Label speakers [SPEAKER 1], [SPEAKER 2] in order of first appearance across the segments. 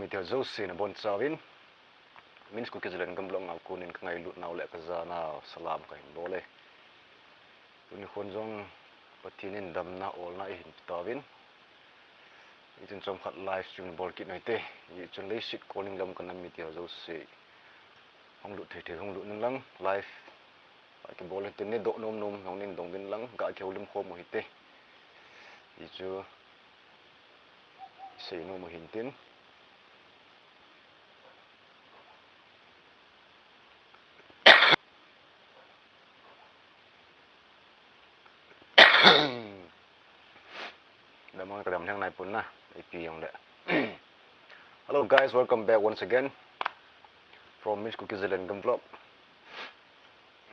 [SPEAKER 1] mi tia zo sin bon chawin min Kuki ZALENGAM long au kunin ka ngai lut nau le ka zana salam ka hin bole tuni khon jong patinin damna olna hin tawin itin chom khat live stream bol kit noite ni chun le sit calling lam kan mi tia zo se hong lut the hong lut ning lang live ki bol tin ne do nom nom hong nin dong din lang ga ke ulim kho mo hite i chu sei no mo hin tin damang kadam thang nai pun na ip yong de hello guys, welcome back once again from Kuki ZALENGAM vlog.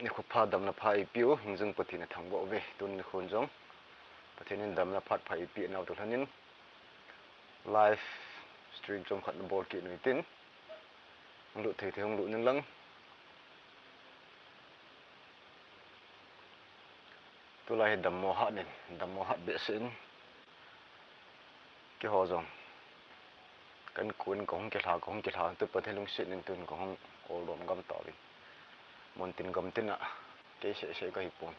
[SPEAKER 1] Ni khu pha dam na pha ipiu hingjung pathi na thangbo ve tun ni khon jong pathin dam na phat pha ipi naw to thanin live stream jong khat bol ki noi tin lu thei thei hong lu ning lang tu lai dam mo ha be sin ki ho jong kan kun kong ke tha tu pathin lung sit nin tun kong ol dom gam ta wi mon tin gam tin a ke se ka hipon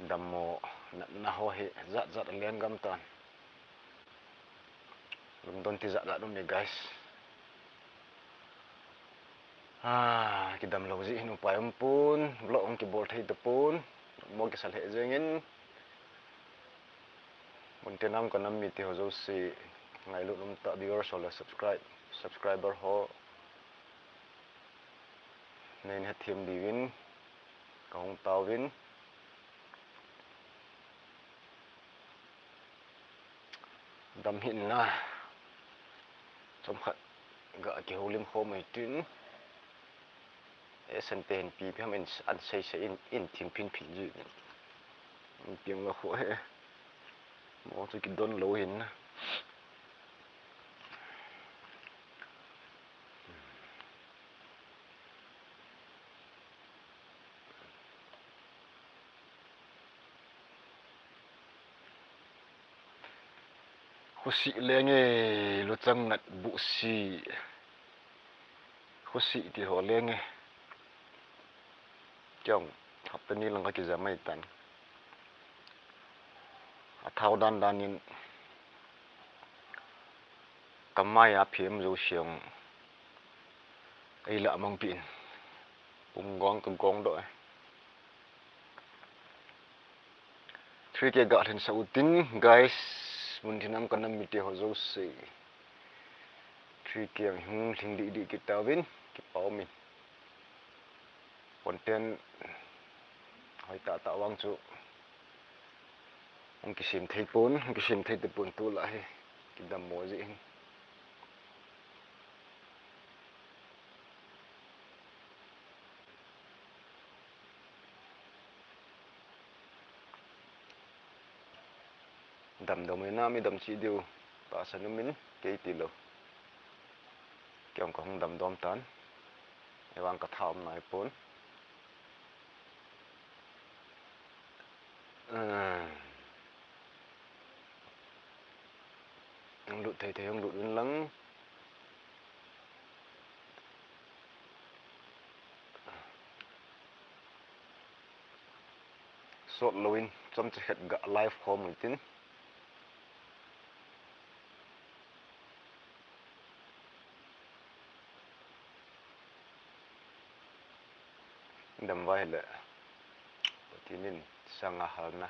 [SPEAKER 1] dam mo na ho he zat len gam tan lum don ti zat dum ni guys ki dam lo ji hinu pai pun vlog ong ki bol thei te pun mo ki sal he jengin mun tenam kanam mi ti ho zo si ngai lu num ta viewers or subscriber ho nên hết thêm đi win còn tàu win đâm hiện na trong khát gạ cái hồ lim khô mày tuyến sân tiền pi phim mình ăn say in thiên pin pin gì tiếng là khổ hệ mỏ cho cái đôn lâu hiện na khu sĩ lên nghe lo chăng nát bụ sĩ khu sĩ thì họ lên nghe chồng học tên ní là cái gì mấy tàn thao đan nhìn cầm mai áp hiểm rồi xiềng ấy lạ mong pin cầm gong đội three ke gạ thành sau tin guys mun thinam kanam mi te ho zo se three ke hung thing di ki tawin ki pau min content hoi ta wang chu ong ki sim thei te pon tu la he ki dam mo ji hin dam do me na mi dam chi diu ta san min ke ti lo kyong ko hong dam dom tan e wang ka tham nai pon ông lụt thầy ông lụt lắng sốt lowin trong chiếc hạt gạ live home mình tin đầm vai lệ thì nên sang hal na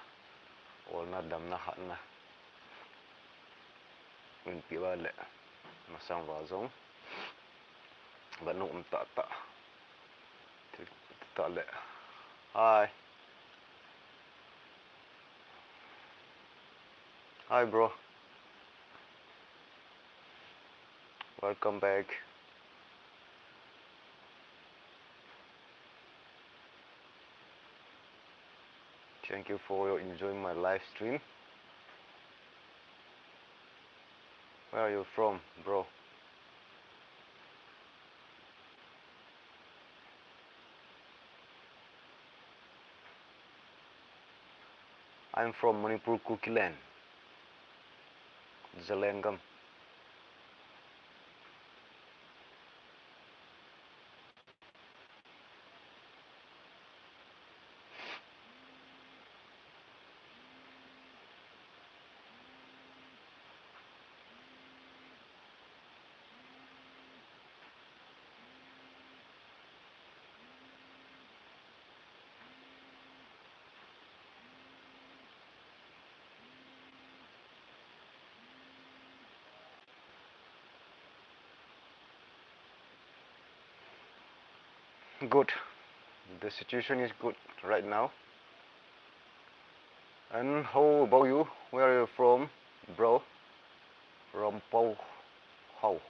[SPEAKER 1] ol na dam na hat na mình pi vai lệ mà sang vào giống vẫn nụ tạ lệ hi bro, welcome back. Thank you for enjoying my live stream. Where are you from, bro? I'm from Manipur, Kuki land, ZALENGAM. Good. The situation is good right now. And how about you? Where are you from, bro? From Pau. How?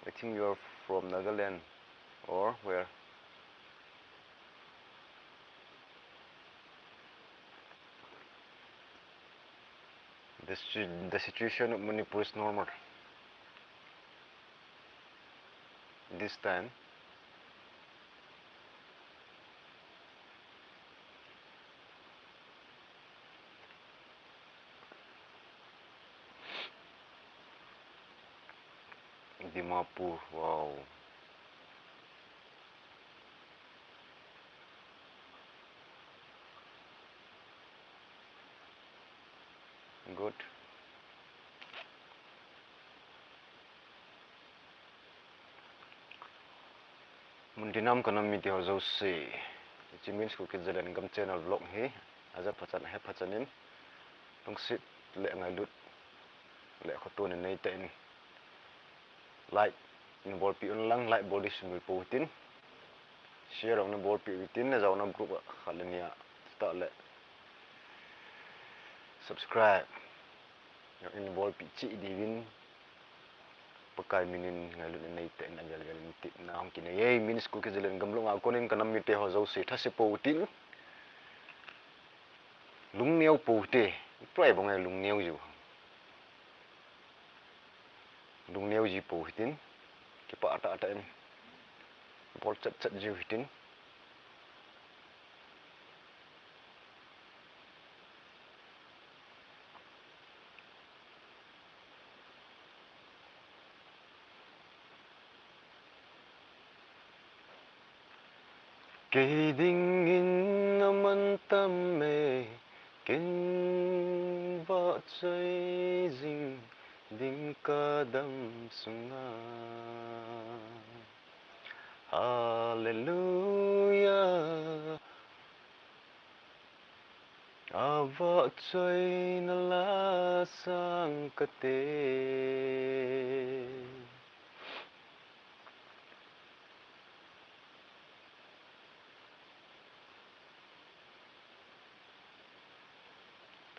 [SPEAKER 1] I think you're from Nagaland. Or where? The situation of Manipur is normal. This time. Dimapur, wow. Good. Mundinam kanam miti ho se. It means Kuki ZALENGAM channel vlog hi. Aza pachan he pachanin. Tung sit le ngai lut. Le khotun nei ta in. Like in bol pi un lang like bol dis mi putin. Share on bol pi witin na zaw na group khalania ta le. Subscribe. Yang in bol pi chi di win. Pakai minin ngalut nei ta in ajal gal mitit na hom kine ye means Kuki ZALENGAM lo ngakonin kanam miti ho se thase putin. Lung neo pute. Try bong ai lung neo ju. Lung neo ji putin. Kipa ata in. Bol chat ju hitin. Cây đinh in naman tame kin vợ chơi dinh đinh ca đâm sunga Hallelujah a vợ chơi na la sang kate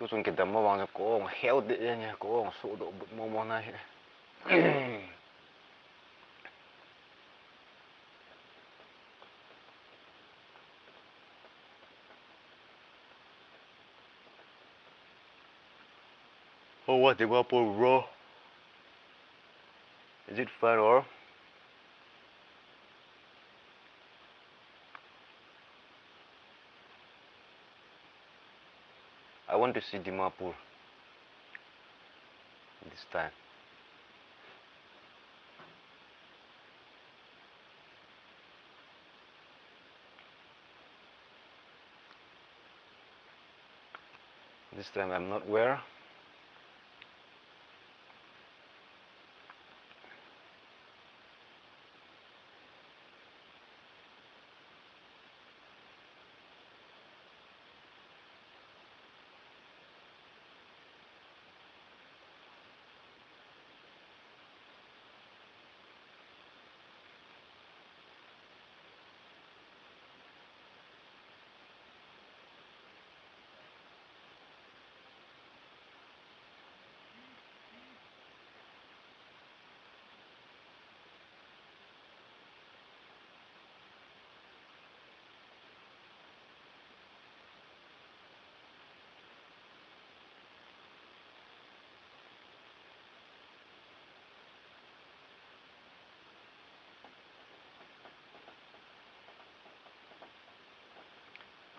[SPEAKER 1] tôi dùng cái tấm màu vàng có ông heo tệ nha, có ông số độ bự màu này. Oh, what the guapo, bro? Is it fun or? I want to see Dimapur this time. This time I'm not where.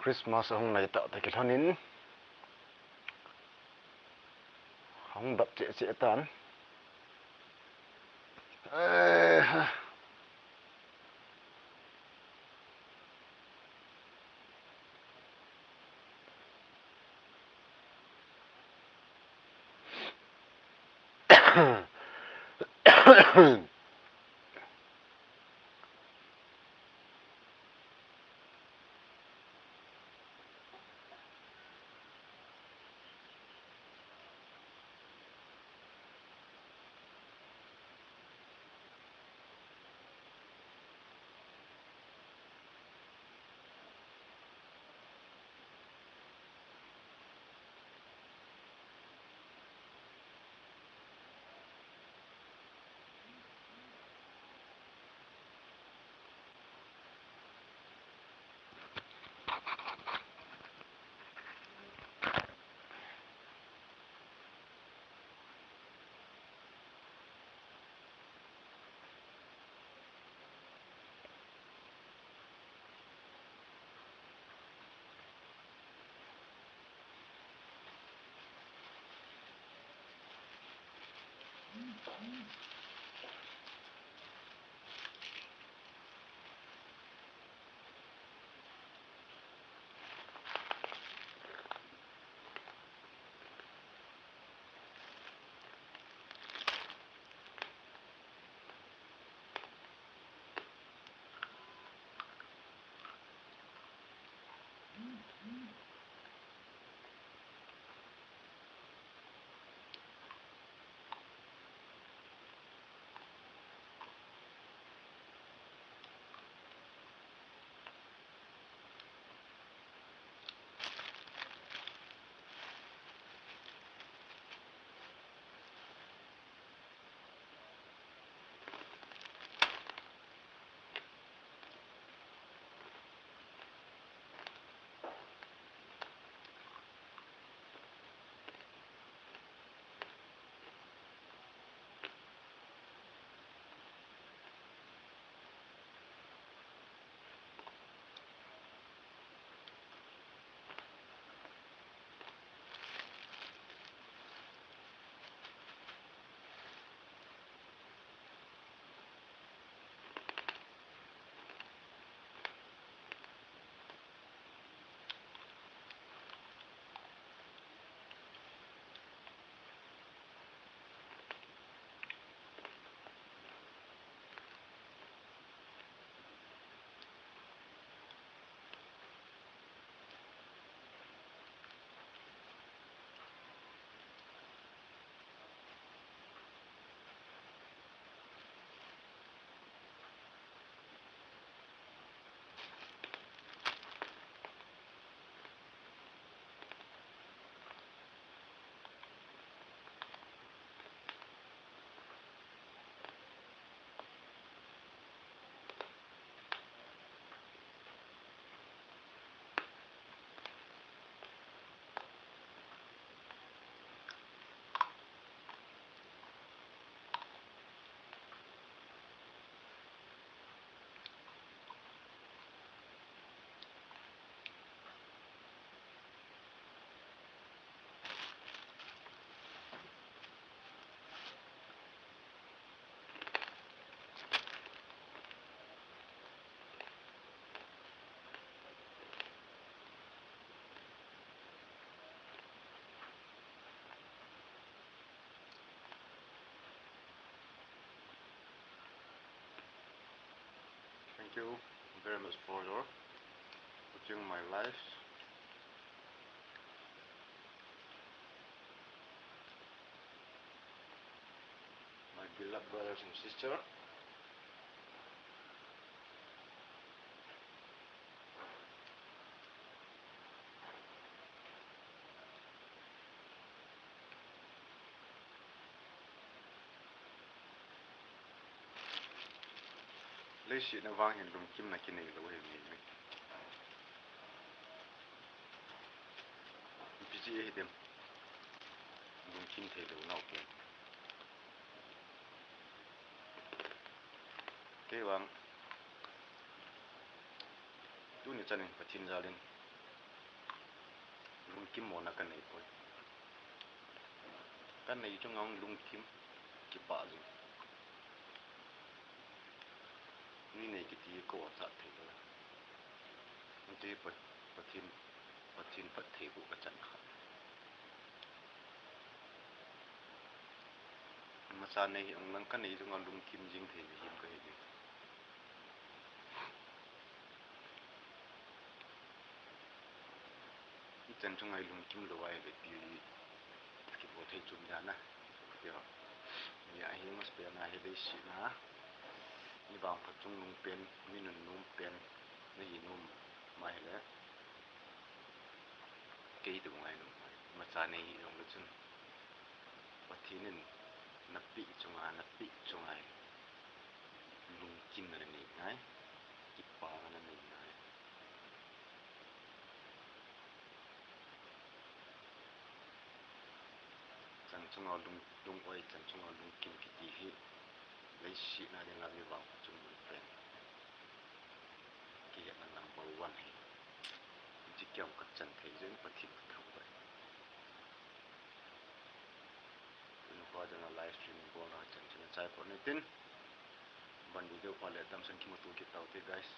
[SPEAKER 1] Christmas hôm nay tạo tại cái thân nín không đập trễ tán. Thank you very much for your watching my life. My beloved brothers and sisters. Lấy sĩ nó vang hiện lùng kim là cái này là cái gì vậy? Bây giờ hết đêm lùng kim thấy đâu nào kia. Cái vang tu này chân này phải thiên gia lên lùng kim mỏ là cái này thôi. Cái này trong ngang lùng kim cái bả gì? Ni này cái gì có sát thế đó. Mình chỉ phải thiên phải thế của cái chân khác. Mà sao này ông năng cái này trong ngang lùng kim riêng thế thì hiếm cái gì? Chân trong ngày lùng kim đồ ai để đi cái bộ thế chung ra nè. Giờ nhà hiếm mà bây giờ này lấy sĩ na. Ni bang phát trung nung pen, minun nung pen, ni nung mai le. Cái đồ ngay nung mai, mà cha này ông lấy chân, bắt thì nên nắp bị trong ai, nung kim là này ngay, kịp pa là này ngay. Chân trong ao lung oai chân trong ao lung kim cái gì lấy sĩ na để làm như bang phát trung nung pen. Cái là number one hay, chỉ kéo cái chân thấy dễ bắt thì không vậy. ka jana live stream ko na chan chan chai ko nitin ban video pale tam san ki mutu ki tawte guys